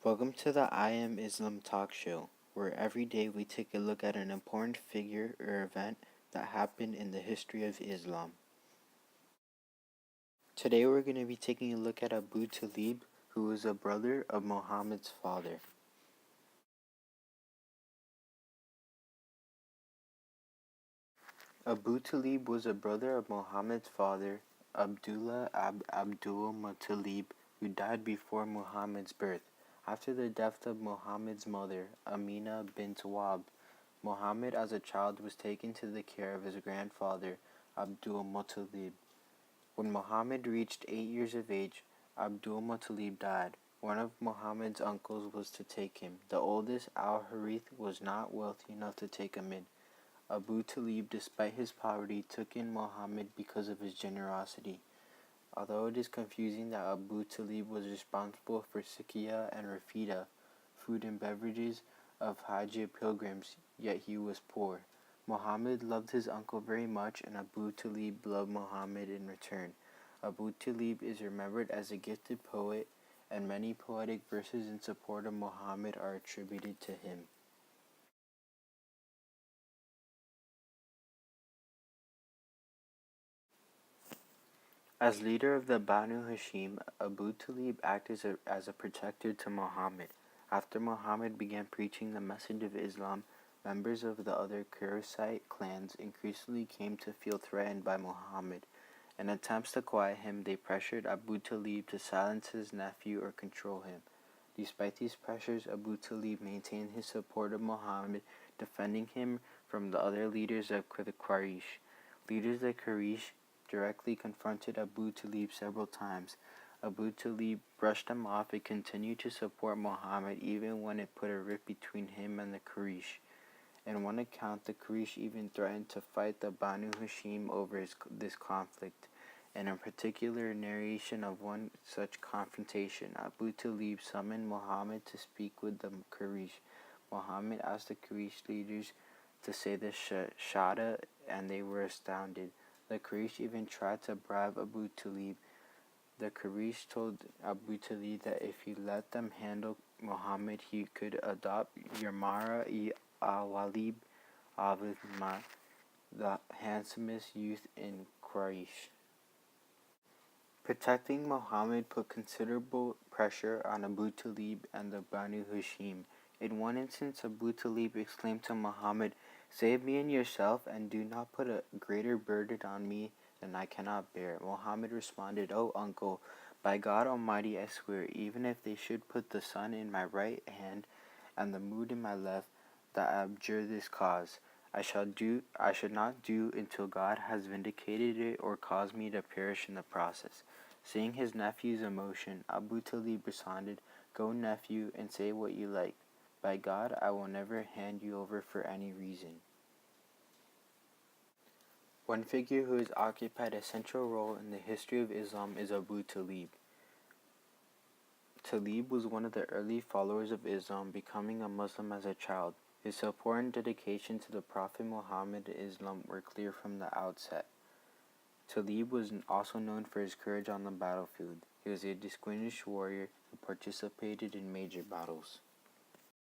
Welcome to the I Am Islam talk show, where every day we take a look at an important figure or event that happened in the history of Islam. Today we're going to be taking a look at Abu Talib, who was a brother of Muhammad's father. Abu Talib was a brother of Muhammad's father, Abdullah Abdul Muttalib, who died before Muhammad's birth. After the death of Muhammad's mother, Amina bint Wahb, Muhammad as a child was taken to the care of his grandfather, Abdul Muttalib. When Muhammad reached 8 years of age, Abdul Muttalib died. One of Muhammad's uncles was to take him. The oldest, Al-Harith, was not wealthy enough to take him in. Abu Talib, despite his poverty, took in Muhammad because of his generosity. Although it is confusing that Abu Talib was responsible for Sikia and Rafida, food and beverages, of Hajj pilgrims, yet he was poor. Muhammad loved his uncle very much, and Abu Talib loved Muhammad in return. Abu Talib is remembered as a gifted poet, and many poetic verses in support of Muhammad are attributed to him. As leader of the Banu Hashim, Abu Talib acted as a protector to Muhammad. After Muhammad began preaching the message of Islam, members of the other Quraysh clans increasingly came to feel threatened by Muhammad. In attempts to quiet him, they pressured Abu Talib to silence his nephew or control him. Despite these pressures, Abu Talib maintained his support of Muhammad, defending him from the other leaders of the Quraysh. Leaders of Quraysh directly confronted Abu Talib several times. Abu Talib brushed them off and continued to support Muhammad even when it put a rift between him and the Quraysh. In one account, the Quraysh even threatened to fight the Banu Hashim over this conflict. In a particular narration of one such confrontation, Abu Talib summoned Muhammad to speak with the Quraysh. Muhammad asked the Quraysh leaders to say the Shahada, and they were astounded. The Quraysh even tried to bribe Abu Talib. The Quraysh told Abu Talib that if he let them handle Muhammad, he could adopt Yamara-i-Awalib Abdullah, the handsomest youth in Quraysh. Protecting Muhammad put considerable pressure on Abu Talib and the Banu Hashim. In one instance, Abu Talib exclaimed to Muhammad, "Save me and yourself, and do not put a greater burden on me than I cannot bear." Muhammad responded, "O uncle, by God Almighty I swear, even if they should put the sun in my right hand and the moon in my left, that I abjure this cause. I should not do until God has vindicated it or caused me to perish in the process." Seeing his nephew's emotion, Abu Talib responded, "Go, nephew, and say what you like. By God, I will never hand you over for any reason." One figure who has occupied a central role in the history of Islam is Abu Talib. Talib was one of the early followers of Islam, becoming a Muslim as a child. His support and dedication to the Prophet Muhammad and Islam were clear from the outset. Talib was also known for his courage on the battlefield. He was a distinguished warrior who participated in major battles.